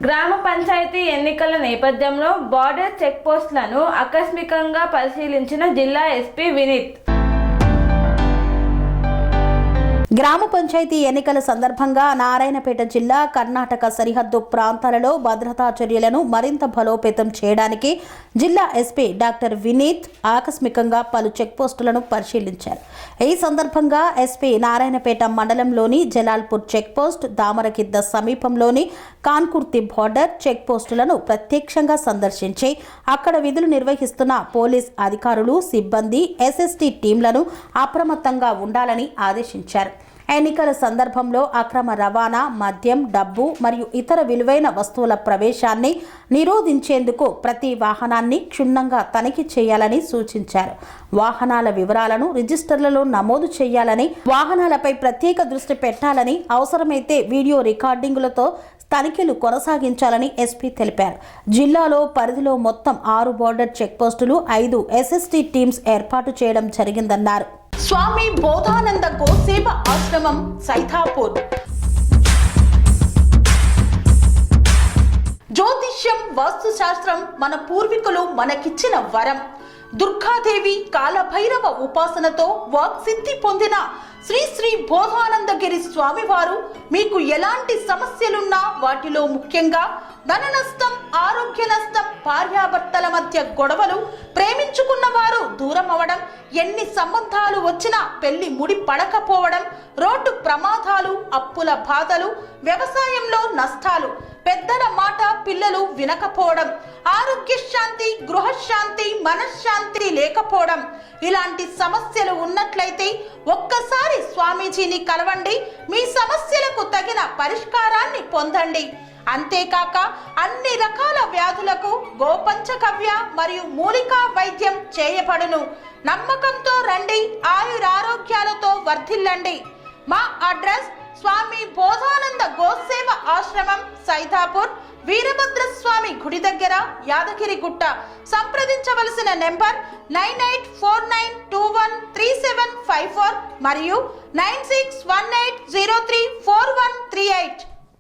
గ్రామ పంచాయతీ ఎన్నికల నేపథ్యంలో బార్డర్ చెక్ పోస్టులను ఆకస్మికంగా పరిశీలించిన జిల్లా ఎస్పీ వినీత్. గ్రామ పంచాయతీ ఎన్నికల సందర్భంగా నారాయణపేట జిల్లా కర్ణాటక సరిహద్దు ప్రాంతాలలో భద్రతా చర్యలను మరింత బలోపేతం చేయడానికి జిల్లా ఎస్పీ డాక్టర్ వినీత్ ఆకస్మికంగా పలు చెక్పోస్టులను పరిశీలించారు. ఈ సందర్భంగా ఎస్పీ నారాయణపేట మండలంలోని జలాల్పూర్ చెక్పోస్ట్, దామరకిద్ద సమీపంలోని కాన్కుర్తి బార్డర్ చెక్పోస్టులను ప్రత్యక్షంగా సందర్శించి అక్కడ విధులు నిర్వహిస్తున్న పోలీస్ అధికారులు, సిబ్బంది, ఎస్ఎస్టీ టీంలను అప్రమత్తంగా ఉండాలని ఆదేశించారు. ఎన్నికల సందర్భంలో అక్రమ రవాణా, మద్యం, డబ్బు మరియు ఇతర విలువైన వస్తువుల ప్రవేశాన్ని నిరోధించేందుకు ప్రతి వాహనాన్ని క్షుణ్ణంగా తనిఖీ చేయాలని సూచించారు. వాహనాల వివరాలను రిజిస్టర్లలో నమోదు చేయాలని, వాహనాలపై ప్రత్యేక దృష్టి పెట్టాలని, అవసరమైతే వీడియో రికార్డింగులతో తనిఖీలు కొనసాగించాలని ఎస్పీ తెలిపారు. జిల్లాలో పరిధిలో మొత్తం 6 బార్డర్ చెక్పోస్టులు, 5 ఎస్ఎస్టీ టీమ్స్ ఏర్పాటు చేయడం జరిగిందన్నారు. స్వామి బోధానంద గోసేవ ఆశ్రమం సైథాపూర్. జ్యోతిష్యం, వాస్తుశాస్త్రం మన పూర్వీకులు మనకిచ్చిన వరం. దుర్గాదేవి, కాలభైరవ ఉపాసనతో వాక్సిద్ధి పొందిన శ్రీ శ్రీ బోధానందగిరి స్వామివారు మీకు ఎలాంటి సమస్యలున్నా, వాటిలో ముఖ్యంగా ధన నష్టం, ఆరోగ్య నష్టం, భార్యాభర్తల మధ్య గొడవలు, ప్రేమించుకున్న వారు దూరం అవడం, ఎన్ని సంబంధాలు వచ్చినా పెళ్లి ముడి పడకపోవడం, రోడ్డు ప్రమాదాలు, అప్పుల బాధలు, వ్యవసాయంలో నష్టాలు, పెద్దల మాట పిల్లలు వినకపోవడం, ఆరోగ్య శాంతి, గృహశాంతి, మనశ్శాంతి లేకపోవడం, ఇలాంటి సమస్యలు ఉన్నట్లయితే ఒక్కసారి స్వామీజీని కలవండి. మీ సమస్యలకు తగిన పరిష్కారాన్ని పొందండి. అంతేకాక అన్ని రకాల వ్యాధులకు గోపంచకవ్య మరియు మూలికా వైద్యం చేయబడును. నమ్మకంతో రండి, ఆయురారోగ్యాలతో వర్ధిల్లండి. మా అడ్రస్ స్వామి బోధానంద గోసేవ ఆశ్రమం సైథాపూర్, వీరభద్రస్వామి గుడి దగ్గర, యాదగిరిగుట్ట. సంప్రదించవలసిన నెంబర్ 9849213754 మరియు 9618034138.